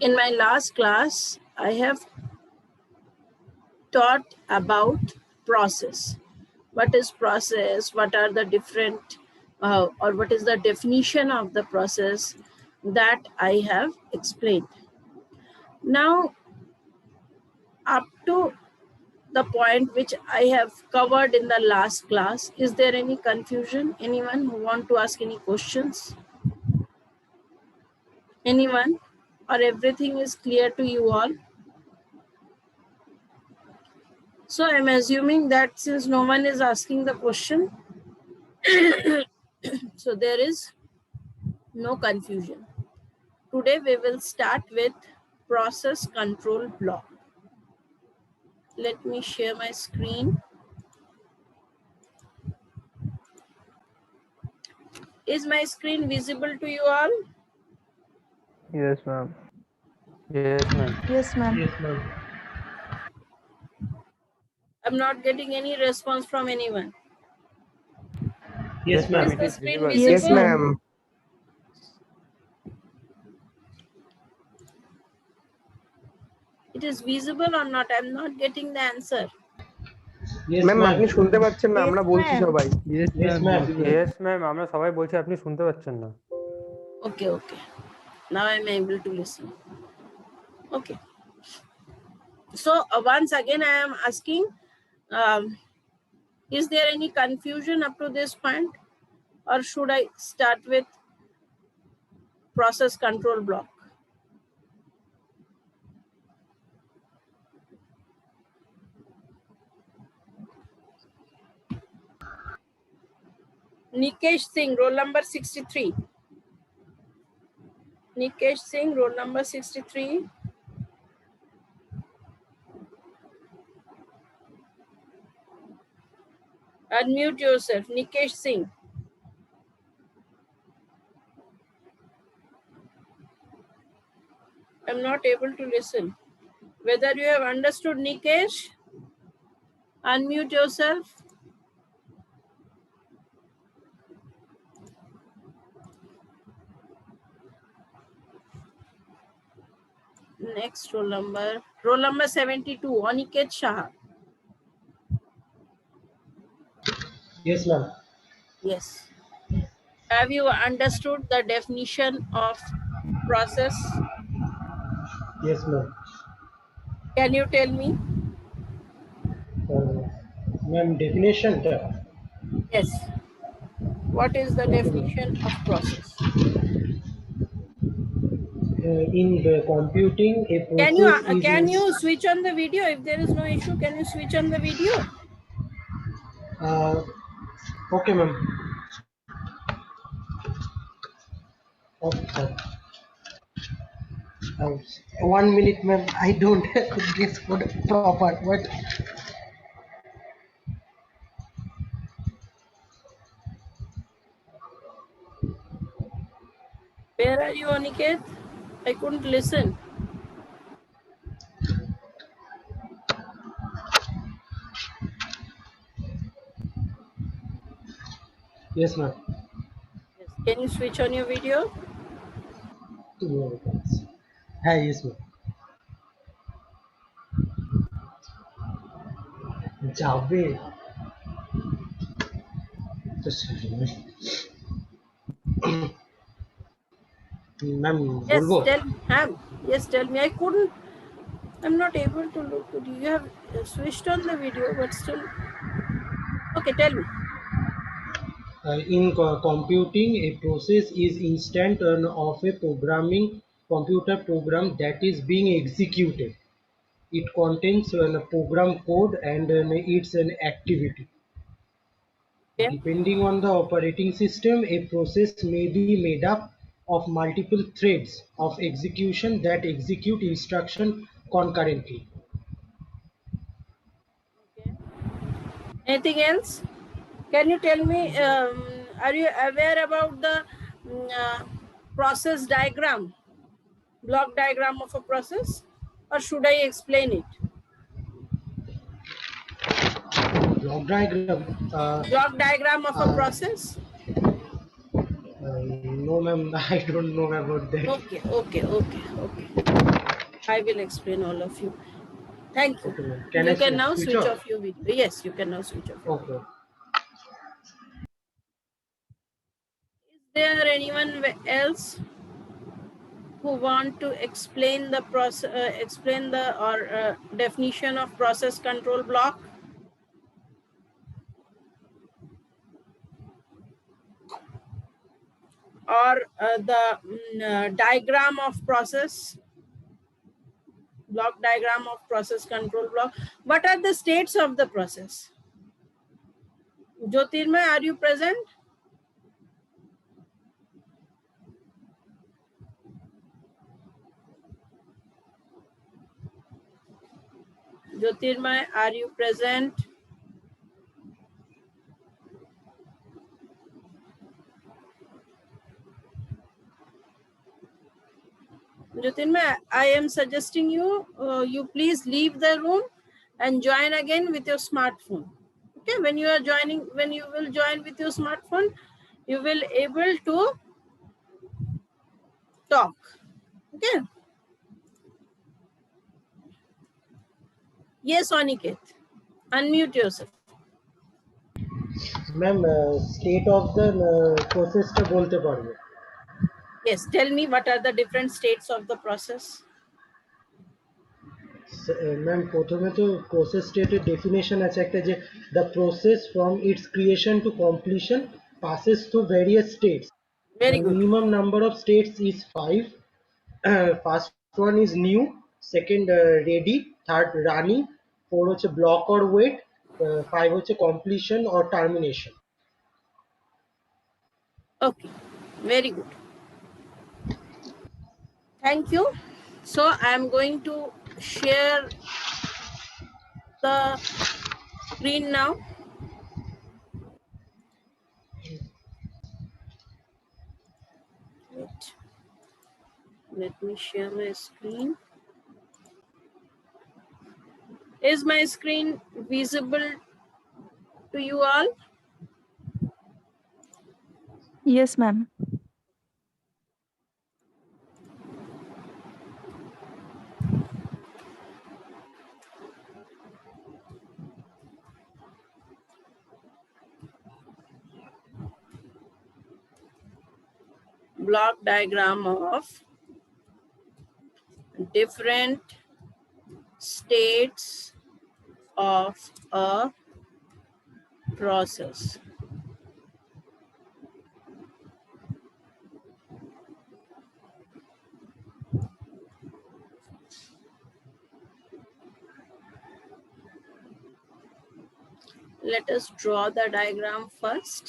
In my last class, I have taught about process. What is process? What are the different, or what is the definition of the process that I have explained. Now, up to the point which I have covered in the last class, is there any confusion? Anyone who want to ask any questions? Anyone? Or everything is clear to you all? So I'm assuming that since no one is asking the question, so there is no confusion. Today we will start with process control block. Let me share my screen. Is my screen visible to you all? Yes, ma'am. Yes, ma'am. Yes, ma'am. Yes, ma'am. I'm not getting any response from anyone. Yes, ma'am. Is It the is screen visible. Yes, visible? ma'am. It is visible or not? I'm not getting the answer. Yes, ma'am আপনি ma'am. শুনতে পাচ্ছেন না? Yes, আমরা বলছি ma'am. সবাই। Yes, Yes, ma'am. ma'am. Visible. Yes, ma'am. আমরা সবাই বলছি, আপনি শুনতে পাচ্ছেন না। Okay, okay. Now I'm able to listen. Okay. So once again, I am asking, is there any confusion up to this point? Or should I start with process control block? Nikesh Singh, roll number 63. Nikesh Singh, roll number 63. Unmute yourself, Nikesh Singh. I'm not able to listen. Whether you have understood, Nikesh, unmute yourself. Next roll number 72, Aniket Shah. Yes, ma'am. Yes. Have you understood the definition of process? Yes, ma'am. Can you tell me? Ma'am, definition. Yes. What is the Okay, definition ma'am. of process? In the computing, a process is Can you switch on the video? If there is no issue, can you switch on the video? Okay, ma'am. Okay, sir. 1 minute, ma'am. I don't have this proper. What? Where are you, Aniket? I couldn't listen. Yes, ma'am. Yes. Can you switch on your video? 2 minutes. Hi, yes, ma'am. যাবে তো ma'am Yes, বলবো yes, tell me. I'm not able to look. You have switched on the video, but still. Okay, tell me. In computing, a process is instant of a programming computer program that is being executed. It contains a program code and it's an activity. Okay. Depending on the operating system, a process may be made up of multiple threads of execution that execute instruction concurrently. Okay. Anything else? Can you tell me, are you aware about the process diagram, block diagram of a process, or should I explain it? Block diagram. Block diagram of a process? No, ma'am, I don't know about that. Okay. I will explain all of you. Thank you. Okay, ma'am. Can You I can now switch switch off? off your video. Yes, you can now switch off your video. Okay. Is there anyone else who want to explain the process, explain the definition of process control block, or the diagram of process, block diagram of process control block? What are the states of the process? Jyotirmay, are you present? Jyotirmay, are you present? Jyotirmay, I am suggesting you, you please leave the room and join again with your smartphone. Okay, when you are joining, when you will join with your smartphone, you will able to talk. Okay. Yes, Aniket. Unmute yourself. Ma'am state of the প্রসেসটা বলতে পারবে? Yes, tell me what are the different states of the process. Ma'am প্রথমে তো process স্টেটের definition আছে একটা, যে the process from its creation to completion passes through various states. The Very good. minimum number of states is 5. First one is new, second ready, third running, 4 হচ্ছে block or wait, 5 হচ্ছে completion or termination. Okay, very good. Thank you. So I am going to share the screen now. Wait. Let me share my screen. Is my screen visible to you all? Yes, ma'am. Block diagram of different states of a process. Let us draw the diagram first.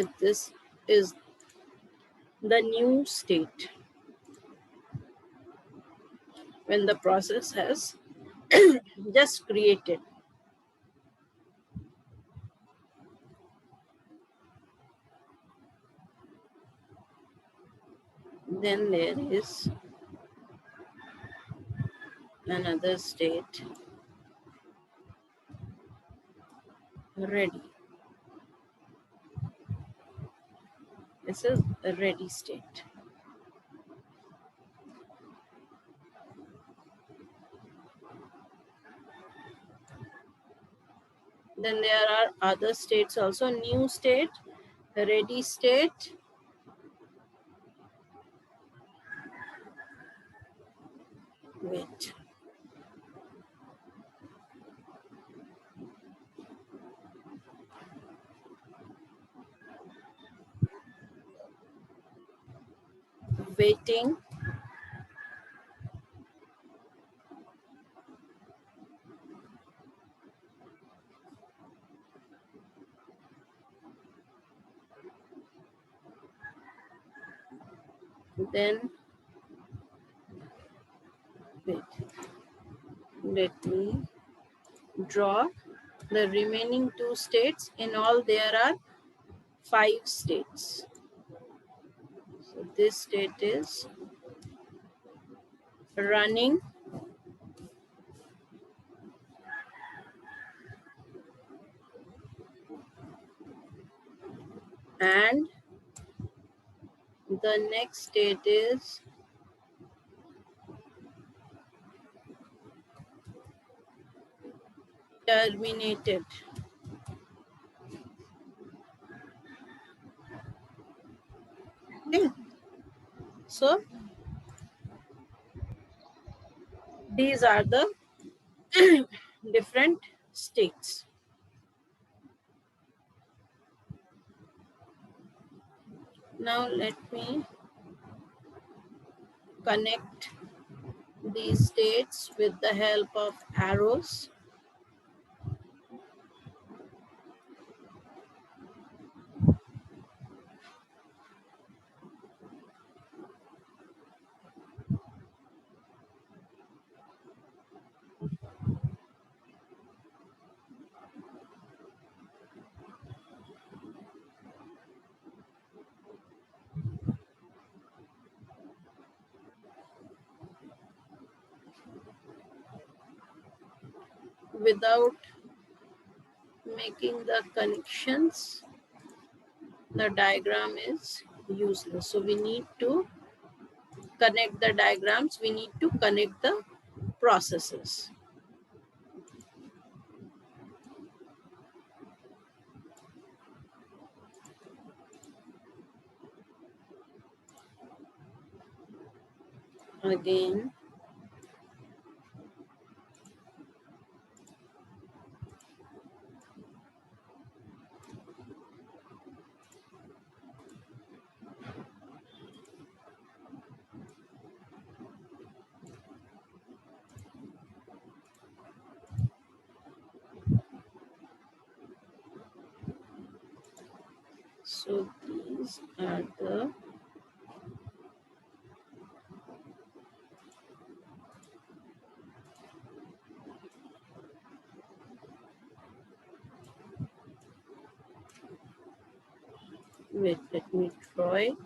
If this is the new state when the process has just created. Then there is another state, ready. This is a ready state. Then there are other states also, new state, ready state, wait. Waiting, then wait, let me draw the remaining 2 states. In all, there are 5 states. So this state is running, and the next state is terminated. Okay. So these are the different states. Now let me connect these states with the help of arrows. Without making the connections, the diagram is useless. So we need to connect the diagrams, we need to connect the processes. Again, so these are the wait, let me draw it.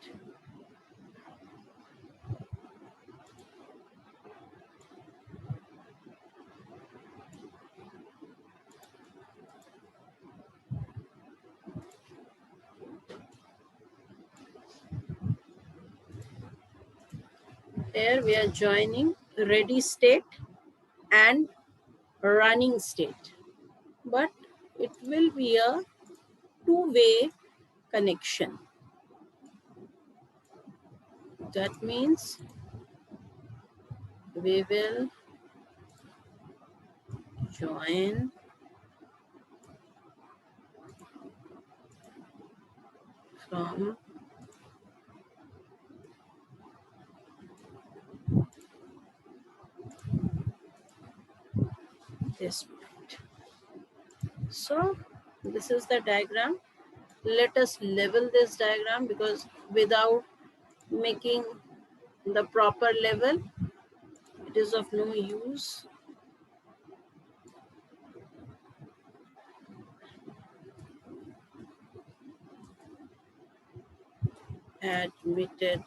Here we are joining ready state and running state, but it will be a two-way connection. That means we will join from this point. So this is the diagram. Let us level this diagram, because without making the proper level, it is of no use. Admitted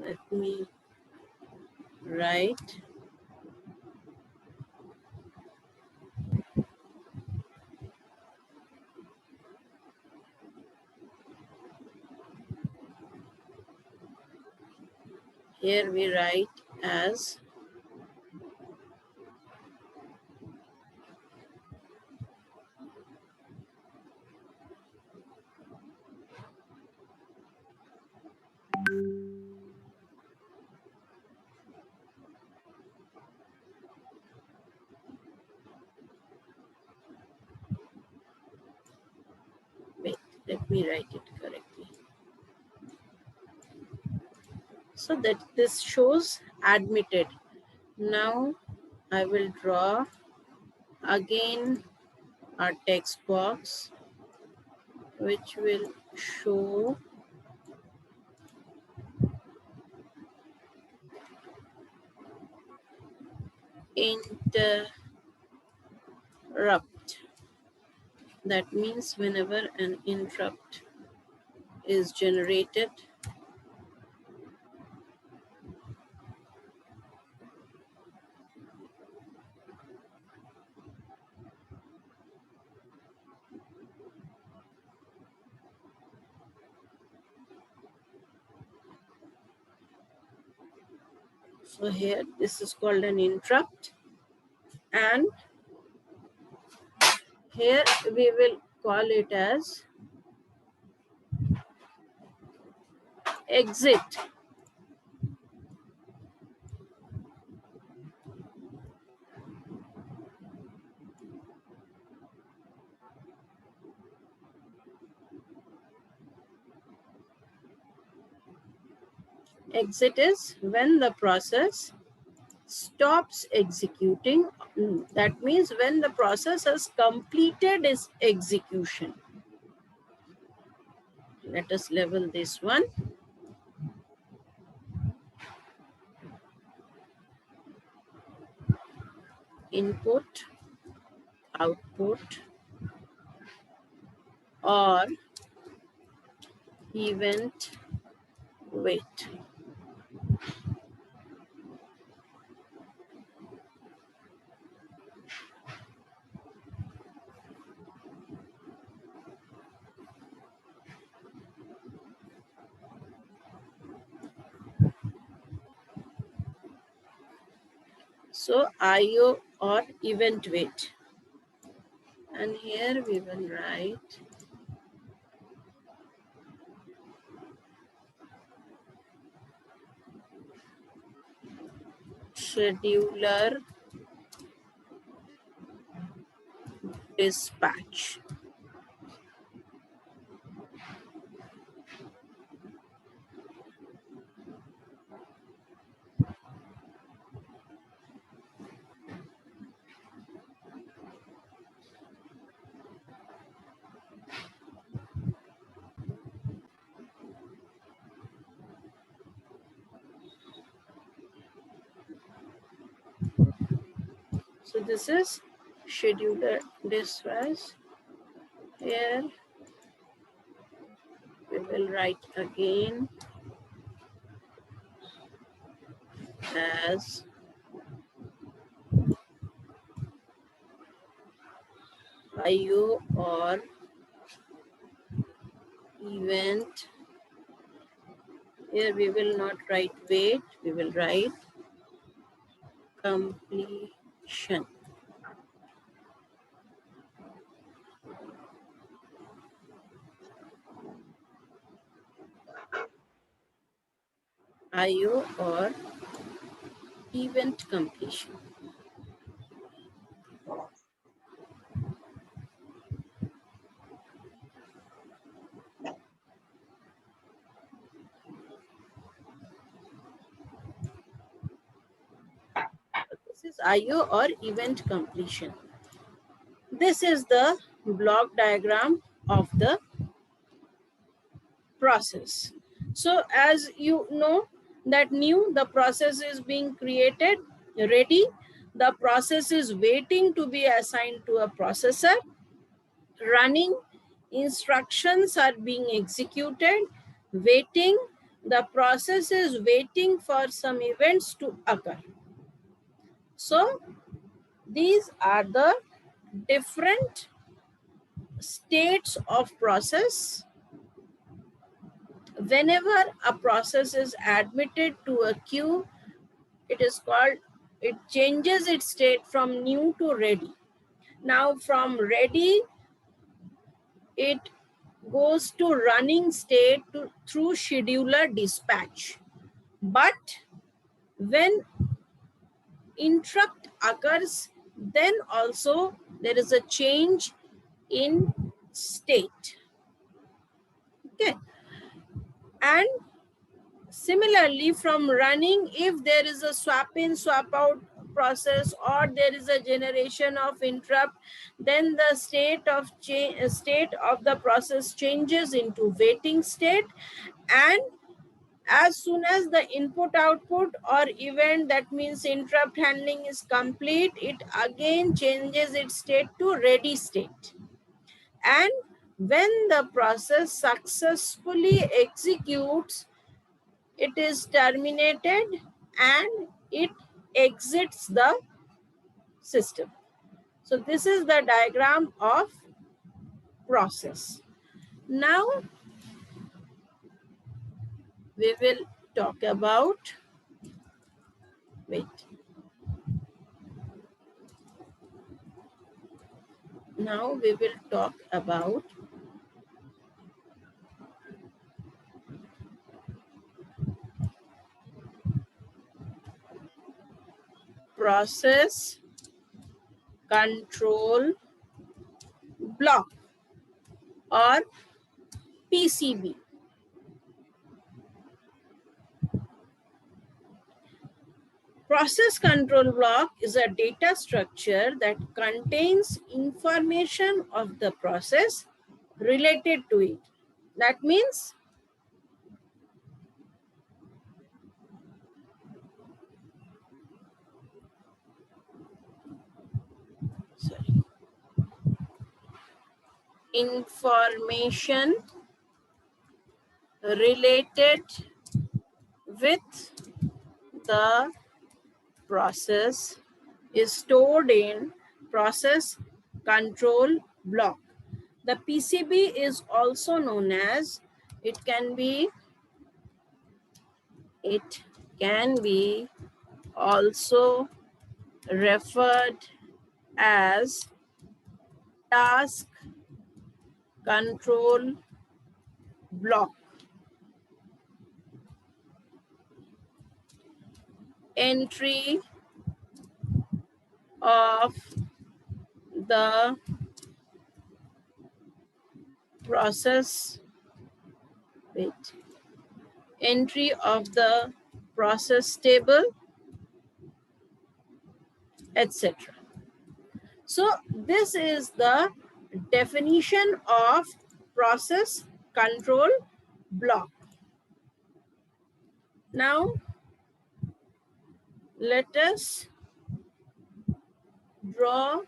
let me write here, we write as wait, let me write it correctly. So that this shows admitted. Now I will draw again a text box which will show interrupt. That means whenever an interrupt is generated, so here this is called an interrupt, and here we will call it as exit. Exit is when the process stops executing. That means when the process has completed its execution. Let us level this one. Input, output, or event wait. So IO or event wait. And here we will write scheduler dispatch. So this is scheduler dispatch. Here we will write again as IO or event. Here we will not write wait, we will write completion. IO or event completion. This is IO or event completion. This is the block diagram of the process. So as you know that new, the process is being created, ready. The process is waiting to be assigned to a processor. Running, instructions are being executed, waiting. The process is waiting for some events to occur. So these are the different states of process. Whenever a process is admitted to a queue, it is called, it changes its state from new to ready. Now from ready, it goes to running state through scheduler dispatch. But when interrupt occurs, then also there is a change in state. Okay. And Similarly, from running, if there is a swap in, swap out process, or there is a generation of interrupt, then the state of the process changes into waiting state, and as soon as the input output or event, that means interrupt handling, is complete, it again changes its state to ready state. And when the process successfully executes, it is terminated and it exits the system. So this is the diagram of process. Now we will talk about, now we will talk about process control block or PCB. Process control block is a data structure that contains information of the process related to it. That means information related with the process is stored in process control block. The PCB is also known as, it can be also referred as task control block. Entry of the process, entry of the process table, etc. So this is the definition of process control block. Now let us draw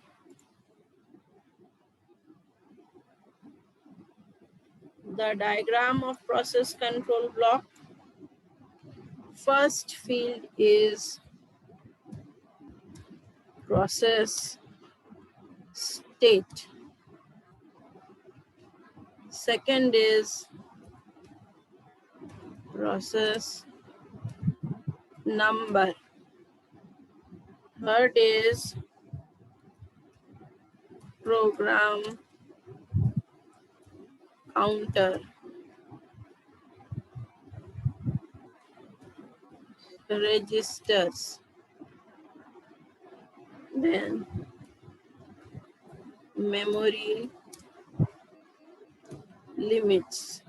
the diagram of process control block. First field is process state. Second is process number. Third is program counter. Registers. Then memory limits.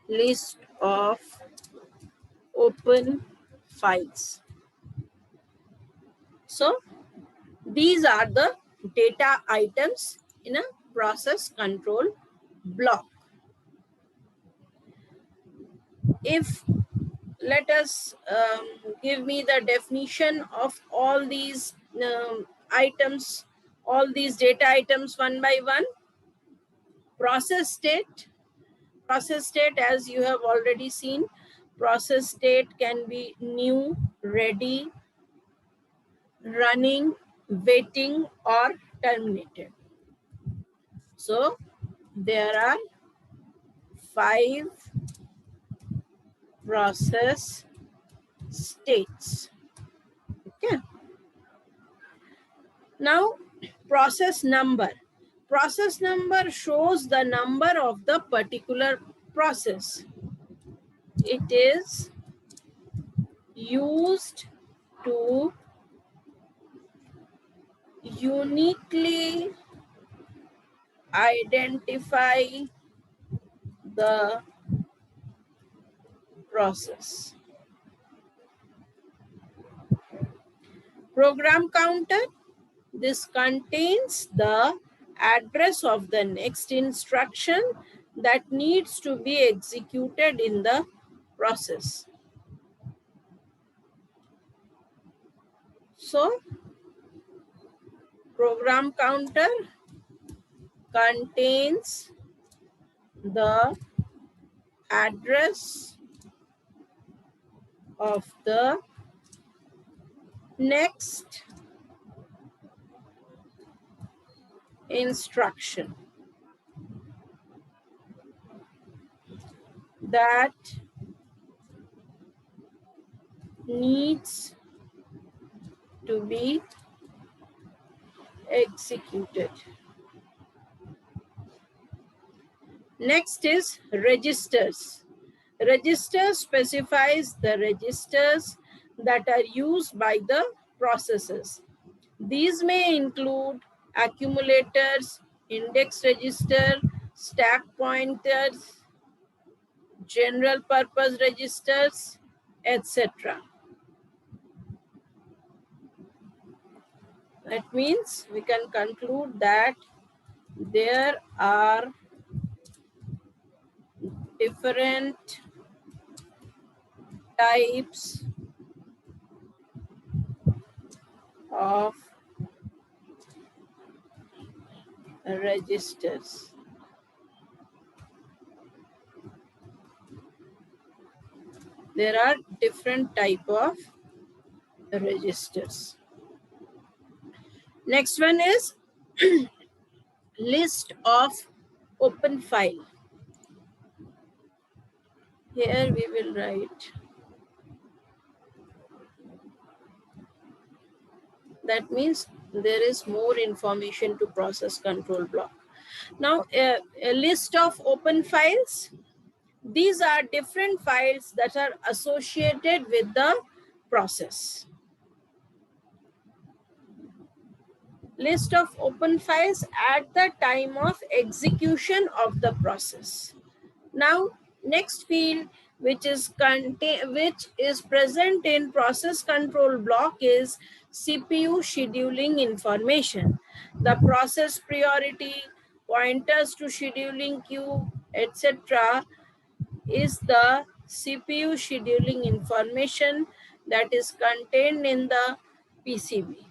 List of open files. So these are the data items in a process control block. If let us give me the definition of all these items, all these data items one by one. Process state. Process state, as you have already seen, process state can be new, ready, running, waiting, or terminated. So there are 5 process states. Okay. Now process number. Process number shows the number of the particular process. It is used to uniquely identify the process. Program counter, this contains the address of the next instruction that needs to be executed in the process. So, program counter contains the address of the next instruction that needs to be executed. Next is registers. Register specifies the registers that are used by the processes. These may include accumulators, index register, stack pointers, general purpose registers, etc. That means we can conclude that there are different types of registers. There are different type of registers. Next one is list of open file. Here we will write. That means there is more information to process control block. Now, a list of open files. These are different files that are associated with the process. List of open files at the time of execution of the process. Now, next field which is present in process control block is CPU scheduling information. The process priority, pointers to scheduling queue, etc. is the CPU scheduling information that is contained in the PCB.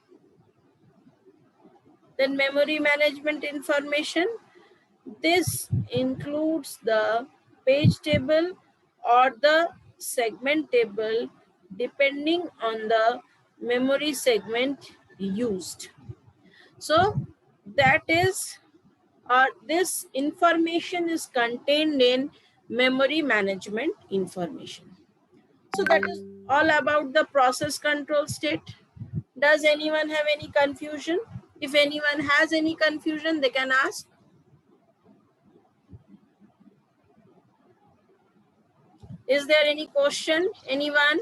Then memory management information. This includes the page table or the segment table depending on the memory segment used. So that is, this information is contained in memory management information. So that is all about the process control state. Does anyone have any confusion? If anyone has any confusion, they can ask. Is there any question? Anyone?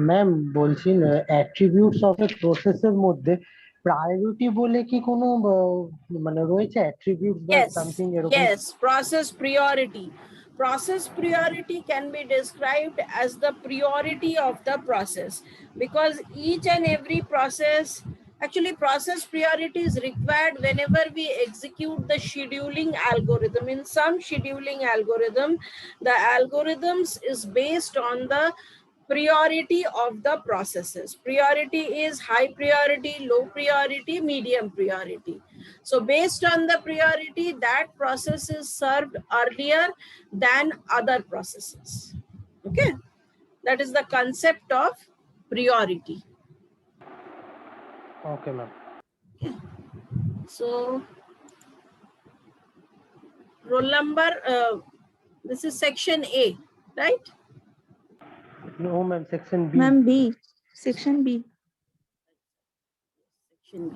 Ma'am বলছি attributes of এ প্রসেসের মধ্যে priority বলে কি কোনো মানে রয়েছে attributes বা Yes, something এরকম? yes, process priority. Process priority can be described as the priority of the process, because each and every process, actually process priority is required whenever we execute the scheduling algorithm. In some scheduling algorithm, the algorithms is based on the priority of the processes. Priority is high priority, low priority, medium priority. So based on the priority, that process is served earlier than other processes. Okay, that is the concept of priority. Okay ma'am. So roll number, this is section A, right? No ma'am, section B. Ma'am, B. Section B. Section B.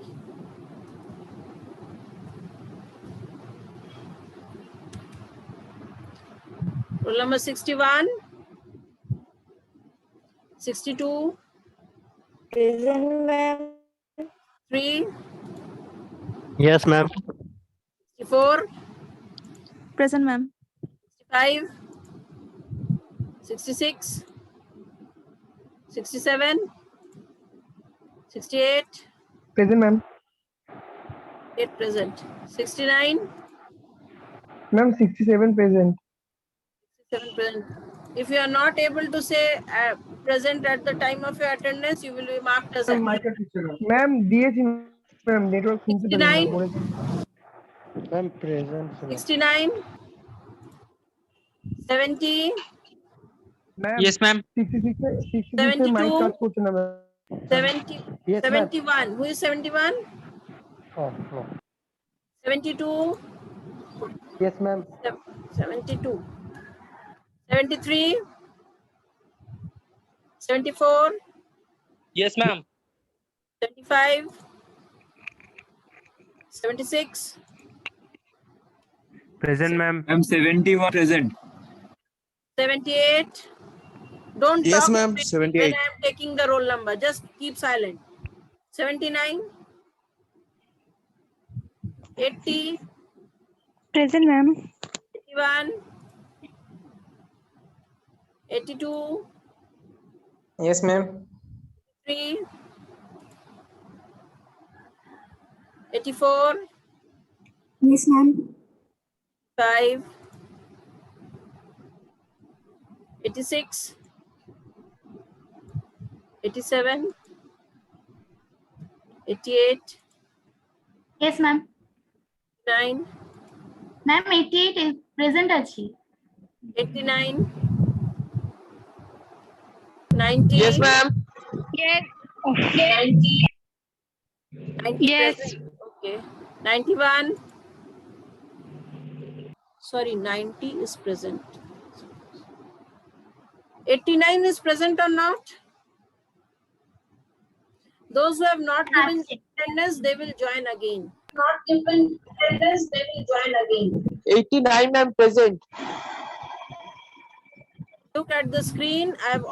Roll number 61, 62, Present, ma'am. 3, Yes, ma'am. 64, Present, ma'am. 65, 66, 67, 68, Present, ma'am. 8 present, 69, Ma'am, 67 present. 67 present. If you are not able to say present at the time of your attendance, you will be marked as absent. Ma'am দিয়েছি ma'am network শুনতে পেলেন না 69, বলেছেন ma'am present 69, 70, ma'am Yes, ma'am. 66 66 এর mic 72, কাজ করছে না ma'am 70, Yes, ma'am. 71. Who is 71? Oh no 72, yes ma'am 72, 73, 74, Yes, ma'am. 75, 76, Present, ma'am. I'm 71 present. 78. Don't Yes, talk ma'am. when 78. I am taking the roll number. Just keep silent. 79, 80, Present, ma'am. 81, 82, Yes, ma'am. 3, 84, Yes, ma'am. 5, 86, 87, 88, Yes, ma'am. 9, Ma'am, 88 is present achi. 89, 90, Yes, ma'am. Yes. 90, 90 Yes. present. Okay. 91. Sorry, 90 is present. 89 is present or not? Those who have not given attendance, they will join again. Not given attendance, they will join again. 89, ma'am, present. Look at the screen. I have